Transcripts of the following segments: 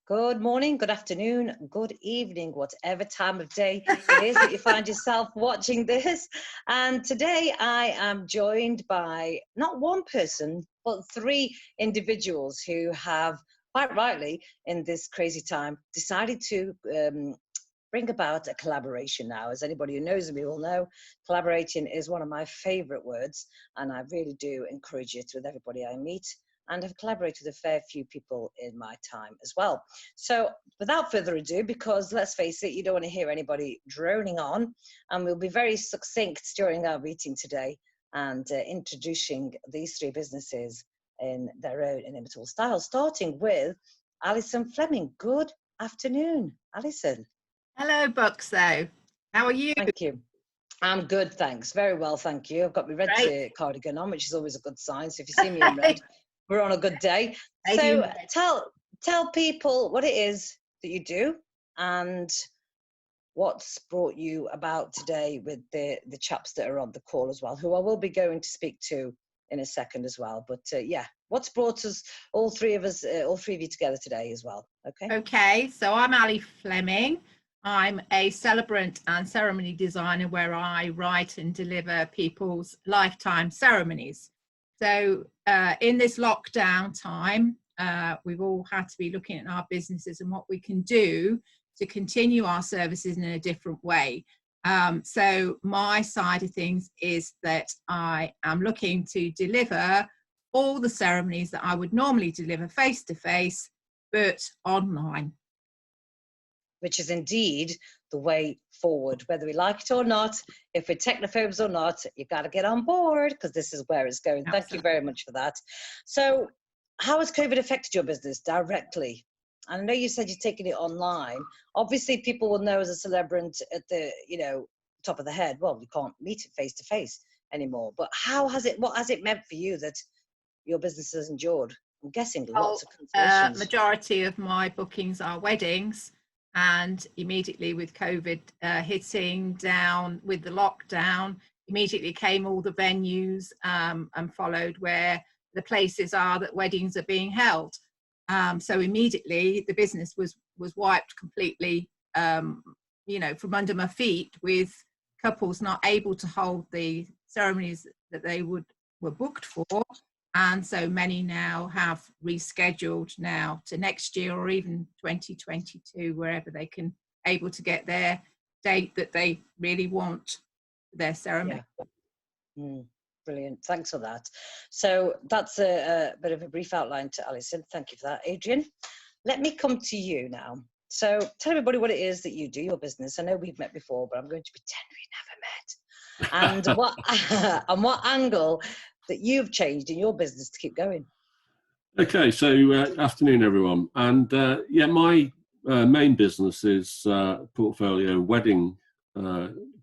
Good morning, good afternoon, good evening, whatever time of day it is that you find yourself watching this. And today I am joined by not one person, but three individuals who have, quite rightly, in this crazy time, decided to bring about a collaboration now. As anybody who knows me will know, collaborating is one of my favorite words, and I really do encourage it with everybody I meet, and have collaborated with a fair few people in my time as well. So without further ado, because let's face it, you don't want to hear anybody droning on, and we'll be very succinct during our meeting today and introducing these three businesses in their own inimitable style, starting with Alison Fleming. Good afternoon, Alison. Hello, Buxo. How are you? Thank you. I'm good, thanks. Very well, thank you. I've got my red cardigan on, which is always a good sign. So if you see me in red, we're on a good day. So tell people what it is that you do and what's brought you about today with the chaps that are on the call as well, who I will be going to speak to in a second as well. But yeah, what's brought us, all three of you together today as well, okay? Okay, so I'm Ali Fleming. I'm a celebrant and ceremony designer where I write and deliver people's lifetime ceremonies. So in this lockdown time, we've all had to be looking at our businesses and what we can do to continue our services in a different way. So my side of things is that I am looking to deliver all the ceremonies that I would normally deliver face-to-face, but online. Which is indeed the way forward, whether we like it or not, if we're technophobes or not, you've got to get on board because this is where it's going. Absolutely. Thank you very much for that. So how has COVID affected your business directly? And I know you said you're taking it online. Obviously, people will know as a celebrant at the, top of the head, well, we can't meet it face to face anymore. But what has it meant for you that your business has endured? I'm guessing lots of cancellations. Majority of my bookings are weddings. And immediately with COVID hitting down with the lockdown, immediately came all the venues and followed where the places are that weddings are being held. So immediately the business was wiped completely, from under my feet, with couples not able to hold the ceremonies that they were booked for. And so many now have rescheduled now to next year or even 2022, wherever they can able to get their date that they really want for their ceremony. Yeah. Brilliant. Thanks for that. So that's a bit of a brief outline to Alison. Thank you for that. Adrian, let me come to you now. So tell everybody what it is that you do, your business. I know we've met before, but I'm going to pretend we never met. And what angle that you've changed in your business to keep going. Okay, so afternoon everyone, and my main business is portfolio wedding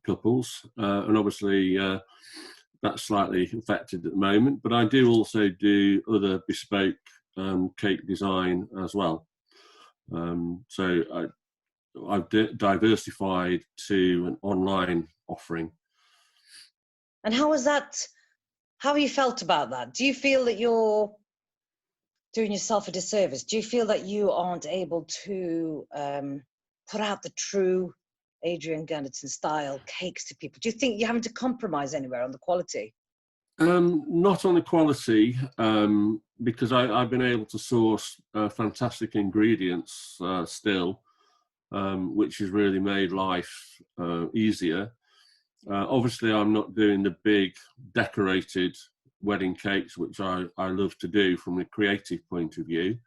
couples, and obviously that's slightly affected at the moment, but I do also do other bespoke cake design as well. So I've diversified to an online offering. And how was that? How have you felt about that? Do you feel that you're doing yourself a disservice? Do you feel that you aren't able to put out the true Adrian Ganderton style cakes to people? Do you think you're having to compromise anywhere on the quality? Not on the quality, because I've been able to source fantastic ingredients still, which has really made life easier. Obviously, I'm not doing the big decorated wedding cakes, which I love to do from a creative point of view.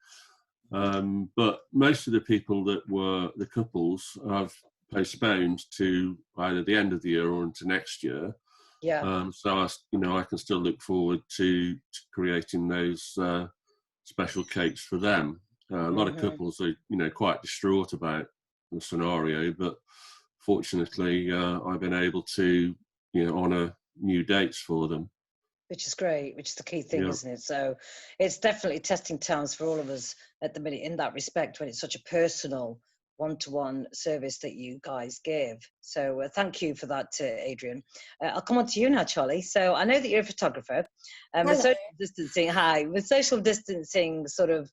But most of the people that were the couples have postponed to either the end of the year or into next year. Yeah. So I can still look forward to creating those special cakes for them. A lot of couples are quite distraught about the scenario, but fortunately, I've been able to, honour new dates for them. Which is great, which is the key thing, isn't it? So it's definitely testing times for all of us at the minute in that respect, when it's such a personal one-to-one service that you guys give. So thank you for that, Adrian. I'll come on to you now, Charly. So I know that you're a photographer. With social distancing, with social distancing sort of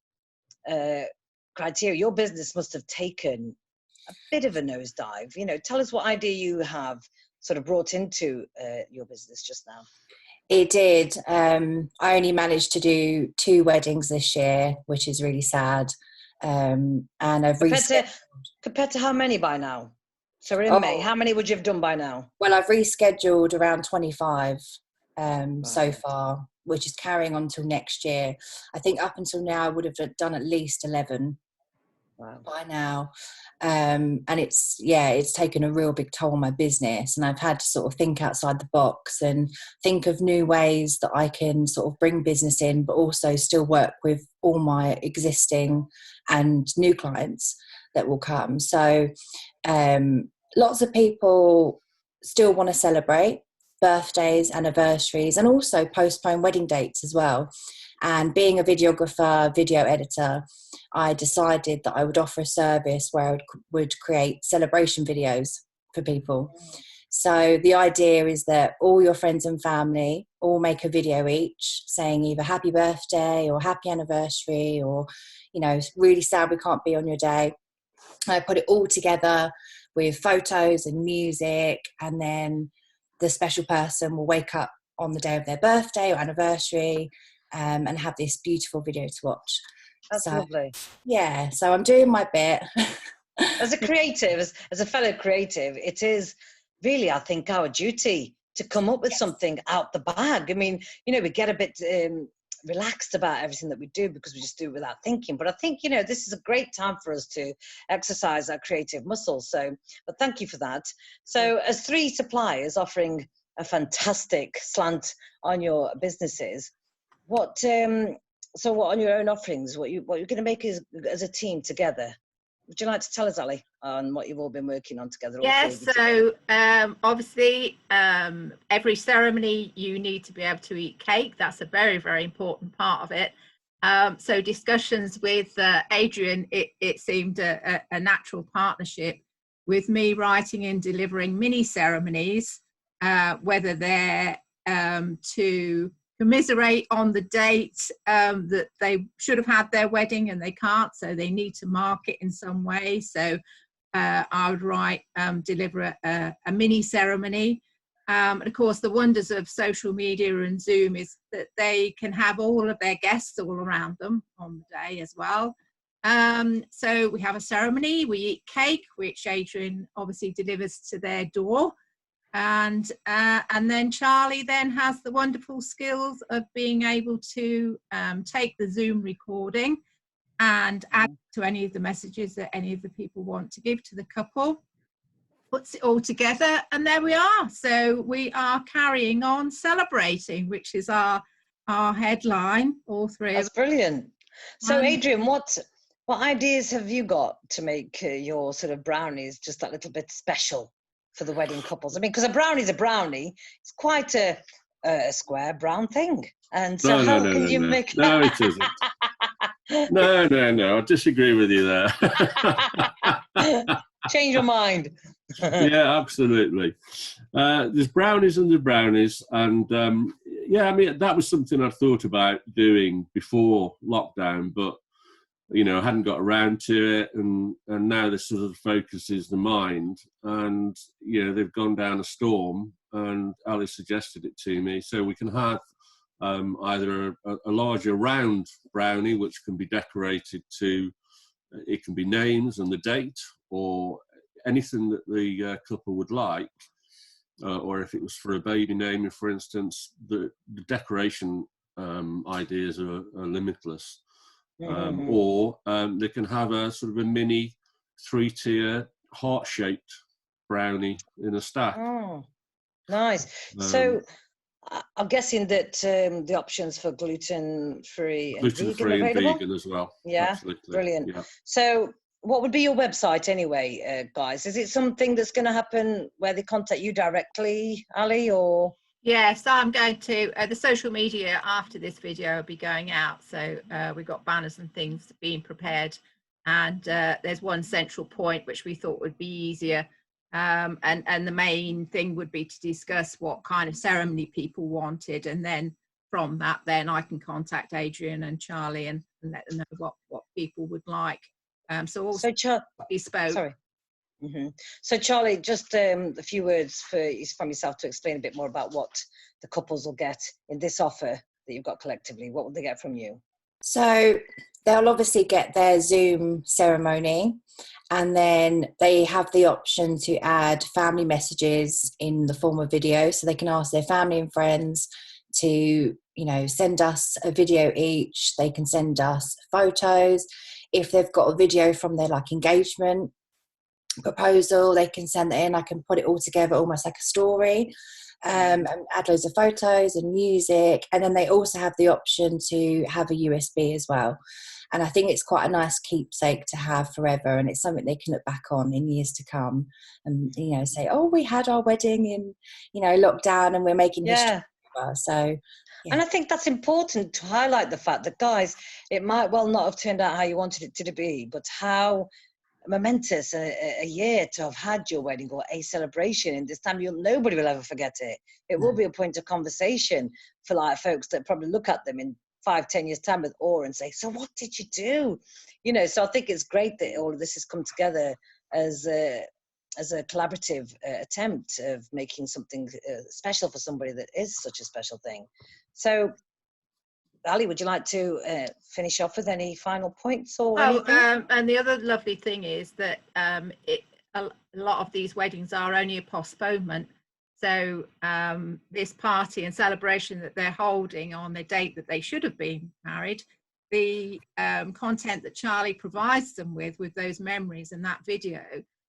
criteria, your business must have taken a bit of a nosedive. You know, tell us what idea you have sort of brought into your business just now. It did. I only managed to do 2 weddings this year, which is really sad. And I've compared to how many by now? So we're in May. How many would you have done by now? Well, I've rescheduled around 25 so far, which is carrying on till next year. I think up until now I would have done at least 11 by now. And it's taken a real big toll on my business, and I've had to sort of think outside the box and think of new ways that I can sort of bring business in, but also still work with all my existing and new clients that will come. So lots of people still want to celebrate birthdays, anniversaries, and also postpone wedding dates as well. And being a videographer, video editor, I decided that I would offer a service where I would create celebration videos for people. So the idea is that all your friends and family all make a video each saying either happy birthday or happy anniversary, or, you know, really sad we can't be on your day. I put it all together with photos and music, and then the special person will wake up on the day of their birthday or anniversary and have this beautiful video to watch. That's lovely. Yeah, so I'm doing my bit. As a creative, as a fellow creative, it is really, I think, our duty to come up with something out the bag. I mean, you know, we get a bit relaxed about everything that we do because we just do it without thinking. But I think, you know, this is a great time for us to exercise our creative muscles. So, but thank you for that. So as 3 suppliers offering a fantastic slant on your businesses, what on your own offerings, what you're going to make as a team together? Would you like to tell us, Ali, on what you've all been working on together? Yes, so obviously every ceremony you need to be able to eat cake. That's a very, very important part of it. So discussions with Adrian, it seemed a natural partnership with me writing and delivering mini ceremonies, whether they're to commiserate on the date that they should have had their wedding and they can't, so they need to mark it in some way. So I would deliver a mini ceremony. And of course, the wonders of social media and Zoom is that they can have all of their guests all around them on the day as well. So we have a ceremony, we eat cake, which Adrian obviously delivers to their door. And then Charly then has the wonderful skills of being able to take the Zoom recording and add to any of the messages that any of the people want to give to the couple, puts it all together, and there we are. So we are carrying on celebrating, which is our headline, all 3 That's brilliant. So Adrian, what ideas have you got to make your sort of brownies just that little bit special for the wedding couples? I mean, because a brownie's a brownie. It's quite a square brown thing. And so how can you make... No, it isn't. No, I disagree with you there. Change your mind. Yeah, absolutely. There's brownies and there's brownies. And yeah, I mean, that was something I thought about doing before lockdown, but, you know, I hadn't got around to it. And now the sort of focus is the mind. And, you know, they've gone down a storm, and Ali suggested it to me. So we can have either a larger round brownie, which can be decorated to, it can be names and the date, or anything that the couple would like, or if it was for a baby naming, for instance, the decoration ideas are limitless. Or they can have a sort of a mini 3-tier heart-shaped brownie in a stack. Oh, nice. So I'm guessing that the options for gluten-free and vegan as well. Yeah, absolutely. Brilliant. Yeah. So what would be your website anyway, guys? Is it something that's going to happen where they contact you directly, Ali, or...? Yeah, so I'm going to, the social media after this video will be going out. So we've got banners and things being prepared. And there's one central point which we thought would be easier. And the main thing would be to discuss what kind of ceremony people wanted. And then from that, then I can contact Adrian and Charly and let them know what people would like. So also bespoke. Sorry. So Charlie, just a few words from yourself to explain a bit more about what the couples will get in this offer that you've got collectively. What will they get from you? So they'll obviously get their Zoom ceremony, and then they have the option to add family messages in the form of video, so they can ask their family and friends to, you know, send us a video each. They can send us photos. If they've got a video from their like engagement proposal, they can send it in. I can put it all together almost like a story, and add loads of photos and music. And then they also have the option to have a USB as well. And I think it's quite a nice keepsake to have forever, and it's something they can look back on in years to come and, you know, say, oh, we had our wedding in, you know, lockdown, and we're making history. So yeah. And I think that's important to highlight the fact that, guys, it might well not have turned out how you wanted it to be, but how momentous a year to have had your wedding or a celebration in this time. Nobody will ever forget it. It will be a point of conversation for like folks that probably look at them in 5-10 years time with awe and say, so what did you do? You know, so I think it's great that all of this has come together as a collaborative attempt of making something special for somebody that is such a special thing. So Ali, would you like to finish off with any final points or anything? And the other lovely thing is that a lot of these weddings are only a postponement. So this party and celebration that they're holding on the date that they should have been married, the content that Charly provides them with those memories and that video,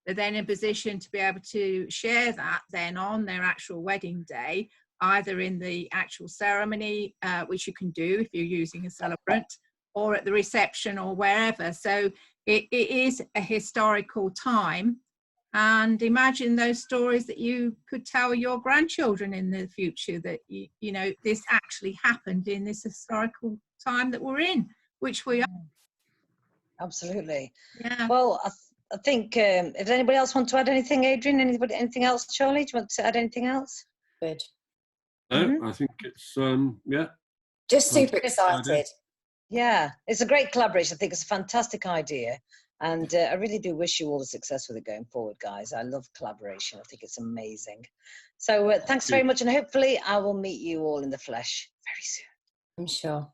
they're then in a position to be able to share that then on their actual wedding day, either in the actual ceremony, which you can do if you're using a celebrant, or at the reception or wherever. So it is a historical time. And imagine those stories that you could tell your grandchildren in the future, that, you know, this actually happened in this historical time that we're in, which we are. Absolutely. Yeah. Well, I think, if anybody else want to add anything, Adrian, anything else? Charly, do you want to add anything else? Good. No, I think it's, yeah. Just super excited. Yeah, it's a great collaboration. I think it's a fantastic idea. And I really do wish you all the success with it going forward, guys. I love collaboration. I think it's amazing. So thanks very much. And hopefully I will meet you all in the flesh very soon. I'm sure.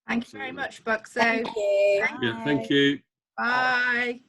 Thank you very much, Buxo. Thank you. Yeah, thank you. Bye.